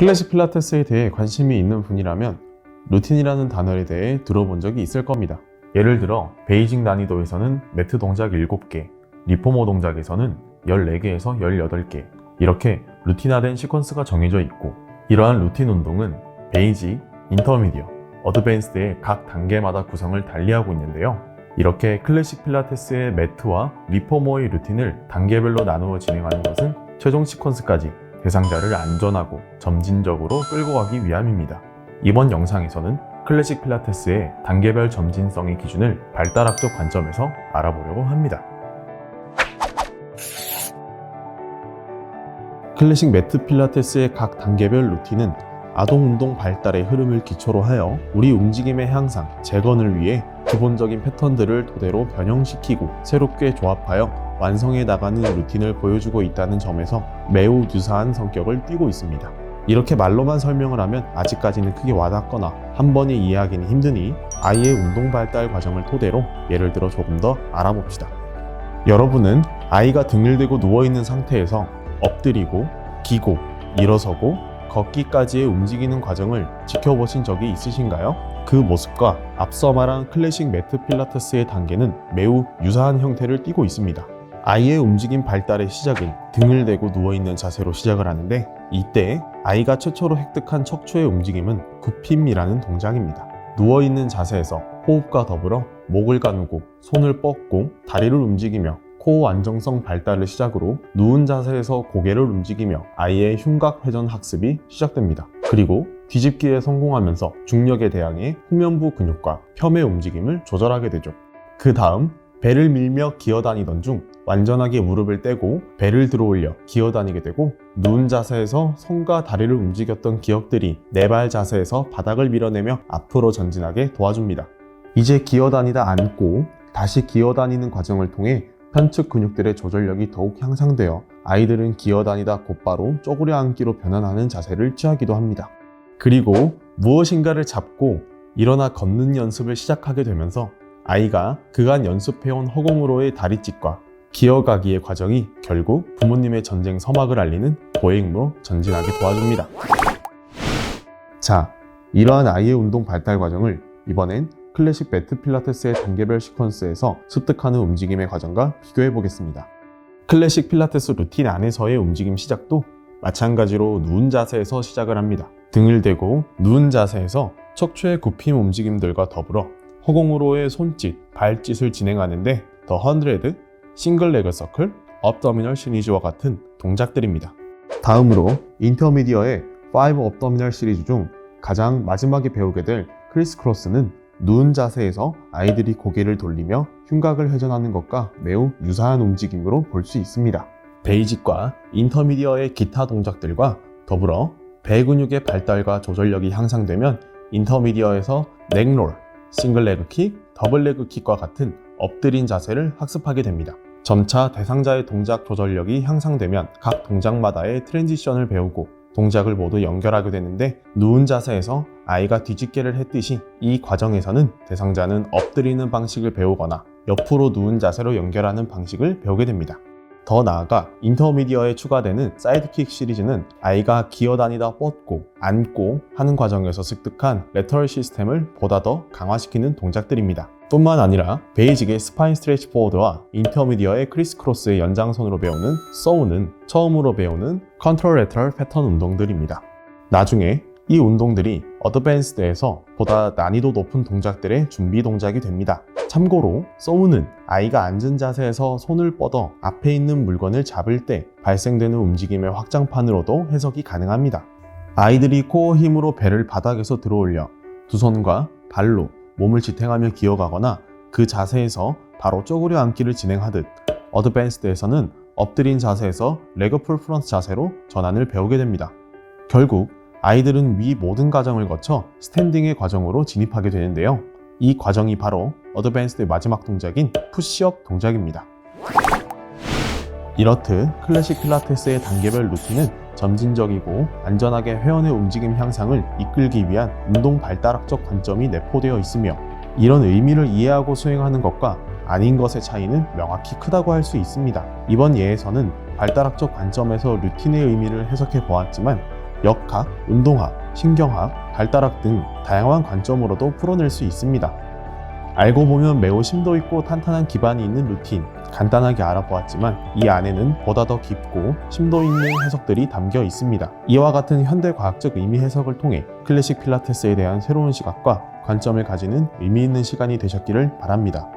클래식 필라테스에 대해 관심이 있는 분이라면 루틴이라는 단어에 대해 들어본 적이 있을 겁니다. 예를 들어 베이직 난이도에서는 매트 동작 7개, 리포머 동작에서는 14개에서 18개 이렇게 루틴화된 시퀀스가 정해져 있고, 이러한 루틴 운동은 베이직, 인터미디어, 어드밴스드의 각 단계마다 구성을 달리하고 있는데요. 이렇게 클래식 필라테스의 매트와 리포머의 루틴을 단계별로 나누어 진행하는 것은 최종 시퀀스까지 대상자를 안전하고 점진적으로 끌고 가기 위함입니다. 이번 영상에서는 클래식 필라테스의 단계별 점진성의 기준을 발달학적 관점에서 알아보려고 합니다. 클래식 매트 필라테스의 각 단계별 루틴은 아동 운동 발달의 흐름을 기초로 하여 우리 움직임의 향상, 재건을 위해 기본적인 패턴들을 토대로 변형시키고 새롭게 조합하여 완성해 나가는 루틴을 보여주고 있다는 점에서 매우 유사한 성격을 띠고 있습니다. 이렇게 말로만 설명을 하면 아직까지는 크게 와닿거나 한 번에 이해하기는 힘드니 아이의 운동 발달 과정을 토대로 예를 들어 조금 더 알아봅시다. 여러분은 아이가 등을 대고 누워있는 상태에서 엎드리고, 기고, 일어서고, 걷기까지의 움직이는 과정을 지켜보신 적이 있으신가요? 그 모습과 앞서 말한 클래식 매트 필라테스의 단계는 매우 유사한 형태를 띠고 있습니다. 아이의 움직임 발달의 시작은 등을 대고 누워있는 자세로 시작을 하는데, 이때 아이가 최초로 획득한 척추의 움직임은 굽힘이라는 동작입니다. 누워있는 자세에서 호흡과 더불어 목을 가누고 손을 뻗고 다리를 움직이며 코어 안정성 발달을 시작으로 누운 자세에서 고개를 움직이며 아이의 흉곽 회전 학습이 시작됩니다. 그리고 뒤집기에 성공하면서 중력에 대항해 후면부 근육과 펴의 움직임을 조절하게 되죠. 그 다음 배를 밀며 기어다니던 중 완전하게 무릎을 떼고 배를 들어올려 기어다니게 되고, 누운 자세에서 손과 다리를 움직였던 기억들이 네 발 자세에서 바닥을 밀어내며 앞으로 전진하게 도와줍니다. 이제 기어다니다 앉고 다시 기어다니는 과정을 통해 편측 근육들의 조절력이 더욱 향상되어 아이들은 기어다니다 곧바로 쪼그려 앉기로 변환하는 자세를 취하기도 합니다. 그리고 무엇인가를 잡고 일어나 걷는 연습을 시작하게 되면서 아이가 그간 연습해온 허공으로의 다리찢과 기어가기의 과정이 결국 부모님의 전쟁 서막을 알리는 보행으로 전진하게 도와줍니다. 자, 이러한 아이의 운동 발달 과정을 이번엔 클래식 매트 필라테스의 단계별 시퀀스에서 습득하는 움직임의 과정과 비교해 보겠습니다. 클래식 필라테스 루틴 안에서의 움직임 시작도 마찬가지로 누운 자세에서 시작을 합니다. 등을 대고 누운 자세에서 척추의 굽힘 움직임들과 더불어 허공으로의 손짓, 발짓을 진행하는데 더 100, 싱글 레그 서클, 업더미널 시리즈와 같은 동작들입니다. 다음으로 인터미디어의 5 업더미널 시리즈 중 가장 마지막에 배우게 될 크리스 크로스는 누운 자세에서 아이들이 고개를 돌리며 흉곽을 회전하는 것과 매우 유사한 움직임으로 볼 수 있습니다. 베이직과 인터미디어의 기타 동작들과 더불어 배 근육의 발달과 조절력이 향상되면 인터미디어에서 넥롤, 싱글 레그 킥, 더블 레그 킥과 같은 엎드린 자세를 학습하게 됩니다. 점차 대상자의 동작 조절력이 향상되면 각 동작마다의 트랜지션을 배우고 동작을 모두 연결하게 되는데, 누운 자세에서 아이가 뒤집개를 했듯이 이 과정에서는 대상자는 엎드리는 방식을 배우거나 옆으로 누운 자세로 연결하는 방식을 배우게 됩니다. 더 나아가 인터미디어에 추가되는 사이드킥 시리즈는 아이가 기어다니다 뻗고 앉고 하는 과정에서 습득한 레터럴 시스템을 보다 더 강화시키는 동작들입니다. 뿐만 아니라 베이직의 스파인 스트레치 포워드와 인터미디어의 크리스 크로스의 연장선으로 배우는 소우는 처음으로 배우는 컨트롤 레터럴 패턴 운동들입니다. 나중에 이 운동들이 어드밴스드에서 보다 난이도 높은 동작들의 준비 동작이 됩니다. 참고로 소우는 아이가 앉은 자세에서 손을 뻗어 앞에 있는 물건을 잡을 때 발생되는 움직임의 확장판으로도 해석이 가능합니다. 아이들이 코어 힘으로 배를 바닥에서 들어올려 두 손과 발로 몸을 지탱하며 기어가거나 그 자세에서 바로 쪼그려 앉기를 진행하듯, 어드밴스드에서는 엎드린 자세에서 레그 풀 프런트 자세로 전환을 배우게 됩니다. 결국 아이들은 위 모든 과정을 거쳐 스탠딩의 과정으로 진입하게 되는데요. 이 과정이 바로 어드밴스드의 마지막 동작인 푸시업 동작입니다. 이렇듯 클래식 필라테스의 단계별 루틴은 점진적이고 안전하게 회원의 움직임 향상을 이끌기 위한 운동 발달학적 관점이 내포되어 있으며, 이런 의미를 이해하고 수행하는 것과 아닌 것의 차이는 명확히 크다고 할 수 있습니다. 이번 예에서는 발달학적 관점에서 루틴의 의미를 해석해 보았지만, 역학, 운동학, 신경학, 발달학 등 다양한 관점으로도 풀어낼 수 있습니다. 알고 보면 매우 심도 있고 탄탄한 기반이 있는 루틴, 간단하게 알아보았지만 이 안에는 보다 더 깊고 심도 있는 해석들이 담겨 있습니다. 이와 같은 현대 과학적 의미 해석을 통해 클래식 필라테스에 대한 새로운 시각과 관점을 가지는 의미 있는 시간이 되셨기를 바랍니다.